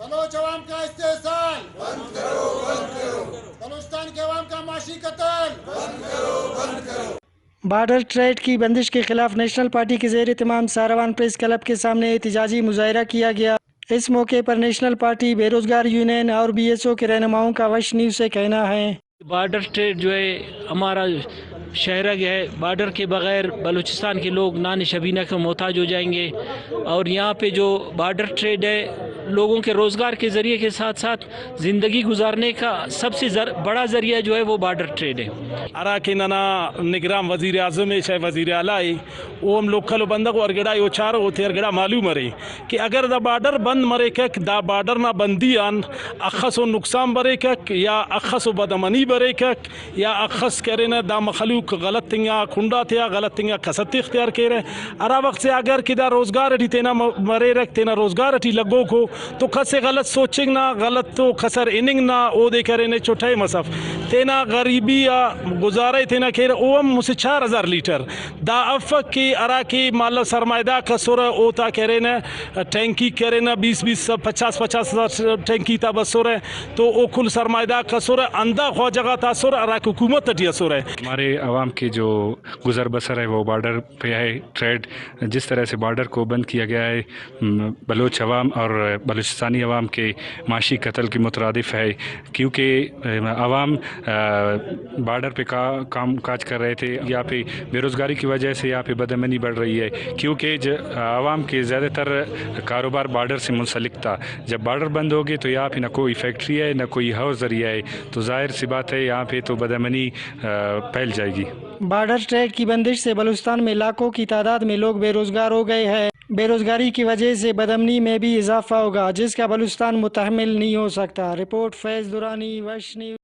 بلوچ عوام کا استحصال بند کرو بند کرو، بلوچستان کے عوام کا معاشی قتل بند کرو بند کرو۔ بارڈر ٹریڈ کی بندش کے خلاف نیشنل پارٹی کے زیر اہتمام ساروان پریس کلب کے سامنے احتجاجی مظاہرہ کیا گیا۔ اس موقع پر نیشنل پارٹی، بے روزگار یونین اور بی ایس او کے رہنماؤں کا وش نیوز سے کہنا ہے بارڈر ٹریڈ جو ہے ہمارا شہرہ ہے، بارڈر کے بغیر بلوچستان کے لوگ نان شبینہ کے محتاج ہو جائیں گے، اور یہاں پہ جو بارڈر ٹریڈ ہے لوگوں کے روزگار کے ذریعے کے ساتھ ساتھ زندگی گزارنے کا سب سے بڑا ذریعہ جو ہے وہ بارڈر ٹریڈ ہے۔ اراکننا نگرام وزیر اعظم ہے وزیر اعلیٰ وہ ہم لوکل بندگ ارگڑا یو چار ہوتے ارگڑا معلوم رہے کہ اگر دا بارڈر بند مرے کک دا بارڈر نہ بندی آن اخص و نقصان برے کک یا اخص و بدمنی برے کک یا اخص کرے نا دا مخلوق غلط تنگا کنڈا تیا غلط تنگا کسط اختیار کرے ارا وقت سے اگر کہ دا روزگار اٹھی تینا مرے رکھ تینا روزگار اٹھی لگو کو تو کسے غلط سوچنگ نہ غلط تو کسر اننگ نہ او دے کرے نے چھوٹے مصف تینا غریبی یا گزارے تینا کھیر اوم مسے 4000 لیٹر دا افق کی ارا کی مالا سرمایدہ کسور اوتا کرے نا ٹینکی کرے نا 20 50 ٹینکی تا بسور ہے تو او کل سرمایدہ کسور اندہ خواہ جگہ تا سور ارا حکومت تٹیا سور ہے۔ ہمارے عوام کی جو گزر بسر ہے وہ بارڈر پہ ہے ٹریڈ، جس طرح سے بارڈر کو بند کیا گیا ہے بلوچ عوام اور بلوچستانی عوام کے معاشی قتل کی مترادف ہے، کیونکہ عوام بارڈر پہ کام کاج کر رہے تھے، یہاں پہ بے روزگاری کی وجہ سے یہاں پہ بدامنی بڑھ رہی ہے، کیونکہ عوام کے زیادہ تر کاروبار بارڈر سے منسلک تھا۔ جب بارڈر بند ہوگی تو یہاں پہ نہ کوئی فیکٹری ہے نہ کوئی اور ذریعہ ہے، تو ظاہر سی بات ہے یہاں پہ تو بدامنی پھیل جائے گی۔ بارڈر ٹریڈ کی بندش سے بلوچستان میں لاکھوں کی تعداد میں لوگ بے روزگار ہو گئے ہیں۔ بے روزگاری کی وجہ سے بدامنی میں بھی اضافہ ہوگا، جس کا بلوچستان متحمل نہیں ہو سکتا۔ رپورٹ فیض درانی، وش نیوز۔